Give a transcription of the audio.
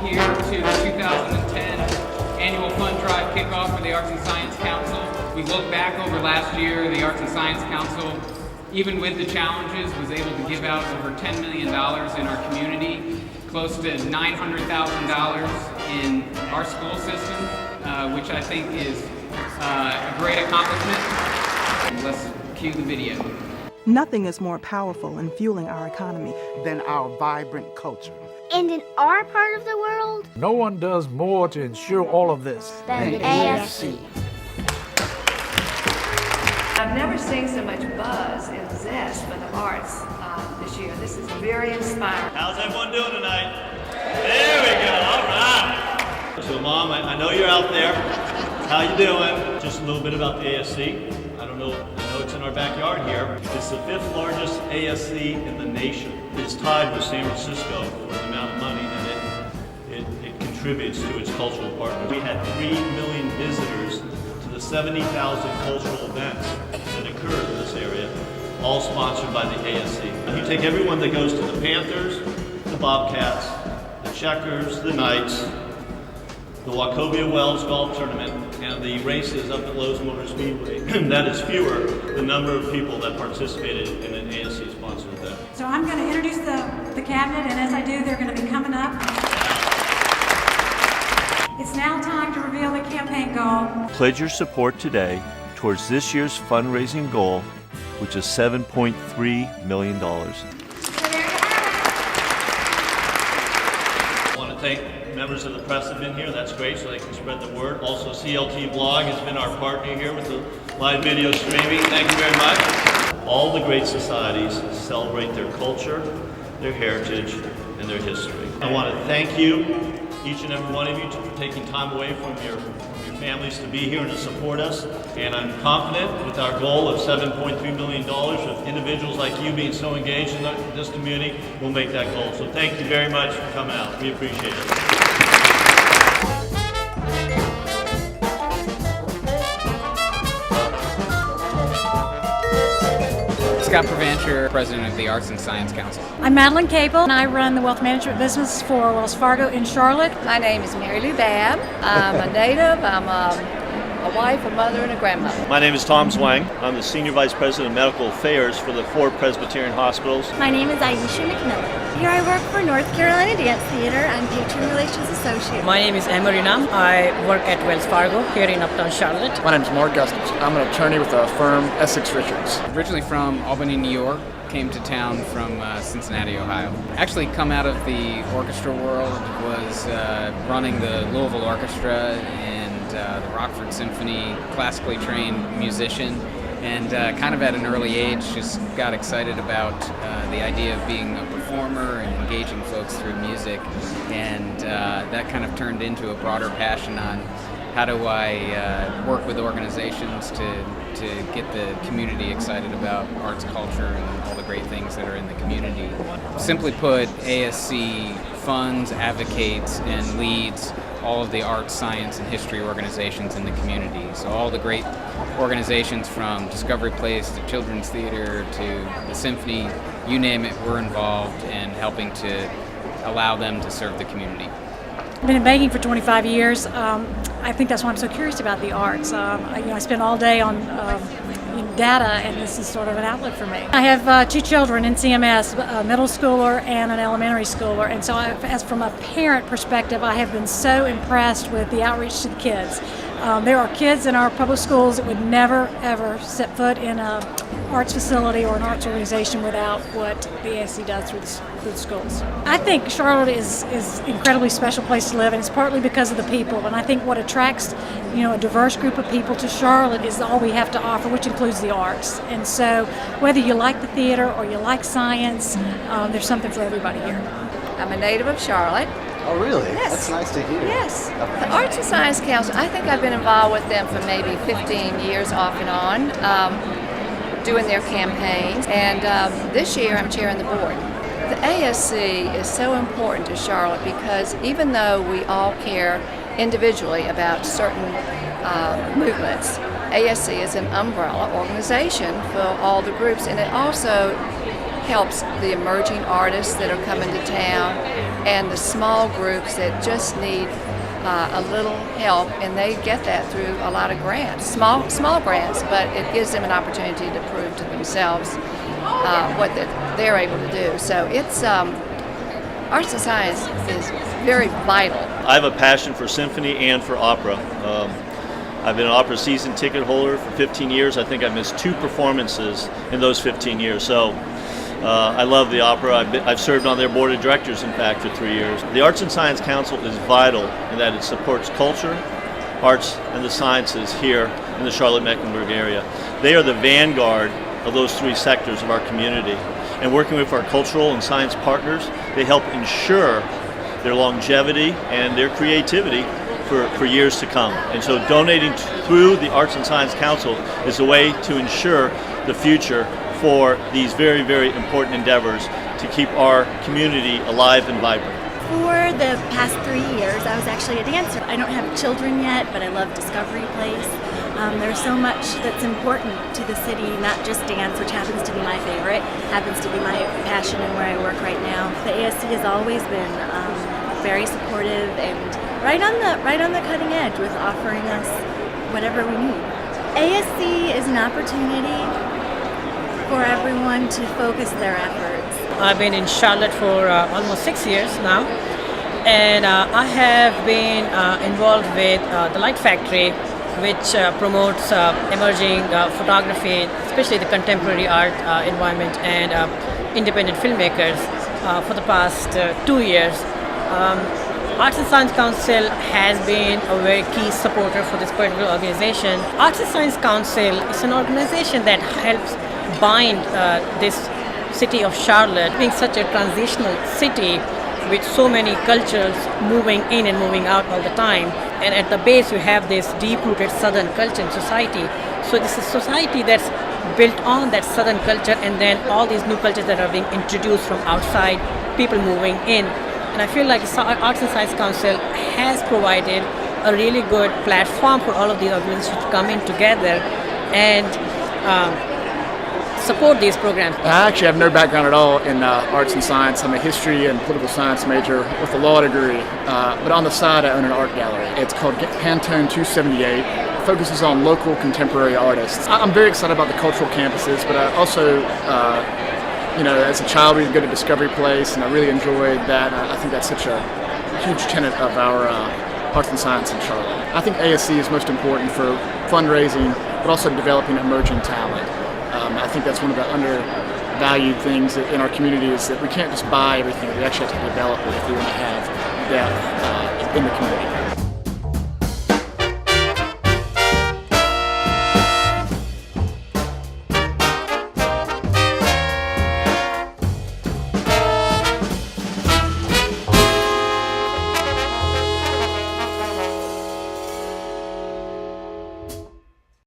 here to the 2010 annual fund drive kickoff for the Arts and Science Council. We look back over last year, the Arts and Science Council, even with the challenges, was able to give out over $10 million in our community, close to $900,000 in our school system, which I think is a great accomplishment. Let's cue the video. Nothing is more powerful in fueling our economy than our vibrant culture. And in our part of the world, no one does more to ensure all of this than the ASC. I've never seen so much buzz and zest for the arts this year. This is very inspiring. How's everyone doing tonight? There we go, all right. So Mom, I know you're out there. How you doing? Just a little bit about the ASC. I know it's in our backyard here. It's the 5th largest ASC in the nation. It's tied with San Francisco for the amount of money that it contributes to its cultural partners. We had 3 million visitors to the 70,000 cultural events that occur in this area, all sponsored by the ASC. You take everyone that goes to the Panthers, the Bobcats, the Checkers, the Knights, the Wachovia Wells Golf Tournament, and the races up at Lowe's Motor Speedway. That is fewer the number of people that participated in an ASC-sponsored event. So I'm going to introduce the cabinet, and as I do, they're going to be coming up. It's now time to reveal the campaign goal. Pledge your support today towards this year's fundraising goal, which is $7.3 million. I want to thank members of the press have been here. That's great, so they can spread the word. Also, CLT Blog has been our partner here with the live video streaming. Thank you very much. All the great societies celebrate their culture, their heritage, and their history. I want to thank you, each and every one of you, for taking time away from your families to be here and to support us. And I'm confident with our goal of $7.3 million of individuals like you being so engaged in this community, we'll make that goal. So thank you very much for coming out. We appreciate it. Scott Provancher, President of the Arts and Science Council. I'm Madeline Cable, and I run the wealth management business for Wells Fargo in Charlotte. My name is Mary Lou Babb. I'm a native. I'm a wife, a mother, and a grandmother. My name is Tom Zwang. I'm the Senior Vice President of Medical Affairs for the 4 Presbyterian hospitals. My name is Aisha McMillan. Here I work for North Carolina Dance Theater. I'm Patron Relations Associate. My name is Emarina. I work at Wells Fargo here in Uptown Charlotte. My name is Mark Gustafs. I'm an attorney with the firm Essex Richards. Originally from Albany, New York, came to town from Cincinnati, Ohio. Actually come out of the orchestra world, was running the Louisville Orchestra and the Rockford Symphony, classically trained musician, and kind of at an early age just got excited about the idea of being a performer and engaging folks through music, and that kind of turned into a broader passion on how do I work with organizations to get the community excited about arts, culture, and all the great things that are in the community. Simply put, ASC funds, advocates, and leads all of the arts, science, and history organizations in the community. So all the great organizations from Discovery Place to Children's Theater to the Symphony, you name it, we're involved in helping to allow them to serve the community. I've been in banking for 25 years. I think that's why I'm so curious about the arts. I spend all day on data, and this is sort of an outlet for me. I have 2 children in CMS, a middle schooler and an elementary schooler, and so as from a parent perspective, I have been so impressed with the outreach to the kids. There are kids in our public schools that would never, ever set foot in an arts facility or an arts organization without what the ASC does through the schools. I think Charlotte is an incredibly special place to live, and it's partly because of the people. And I think what attracts, a diverse group of people to Charlotte is all we have to offer, which includes the arts. And so whether you like the theater or you like science, there's something for everybody here. I'm a native of Charlotte. Oh, really? Yes. That's nice to hear. Yes. The Arts and Science Council, I think I've been involved with them for maybe 15 years off and on, doing their campaigns. And this year I'm chairing the board. The ASC is so important to Charlotte because even though we all care individually about certain movements, ASC is an umbrella organization for all the groups, and it also helps the emerging artists that are coming to town and the small groups that just need a little help, and they get that through a lot of grants, small grants, but it gives them an opportunity to prove to themselves what they're able to do. So it's arts and science is very vital. I have a passion for symphony and for opera. I've been an opera season ticket holder for 15 years. I think I missed 2 performances in those 15 years. So I love the opera. I've served on their board of directors, in fact, for 3 years. The Arts and Science Council is vital in that it supports culture, arts, and the sciences here in the Charlotte-Mecklenburg area. They are the vanguard of those 3 sectors of our community. And working with our cultural and science partners, they help ensure their longevity and their creativity for years to come. And so donating through the Arts and Science Council is a way to ensure the future for these very, very important endeavors to keep our community alive and vibrant. For the past 3 years, I was actually a dancer. I don't have children yet, but I love Discovery Place. There's so much that's important to the city, not just dance, which happens to be my favorite, happens to be my passion and where I work right now. The ASC has always been very supportive and right on the cutting edge with offering us whatever we need. ASC is an opportunity for everyone to focus their efforts. I've been in Charlotte for almost 6 years now, and I have been involved with the Light Factory, which promotes emerging photography, especially the contemporary art environment, and independent filmmakers for the past 2 years. Arts and Science Council has been a very key supporter for this particular organization. Arts and Science Council is an organization that helps bind this city of Charlotte, being such a transitional city with so many cultures moving in and moving out all the time. And at the base you have this deep-rooted Southern culture and society. So this is a society that's built on that Southern culture, and then all these new cultures that are being introduced from outside, people moving in. And I feel like the Arts and Science Council has provided a really good platform for all of these organizations to come in together and support these programs. I actually have no background at all in arts and science. I'm a history and political science major with a law degree, but on the side I own an art gallery. It's called Pantone 278. It focuses on local contemporary artists. I'm very excited about the cultural campuses, but I also as a child, we would go to Discovery Place, and I really enjoyed that. I think that's such a huge tenet of our arts and science in Charlotte. I think ASC is most important for fundraising, but also developing emerging talent. I think that's one of the undervalued things in our community is that we can't just buy everything. We actually have to develop it if we want to have depth in the community.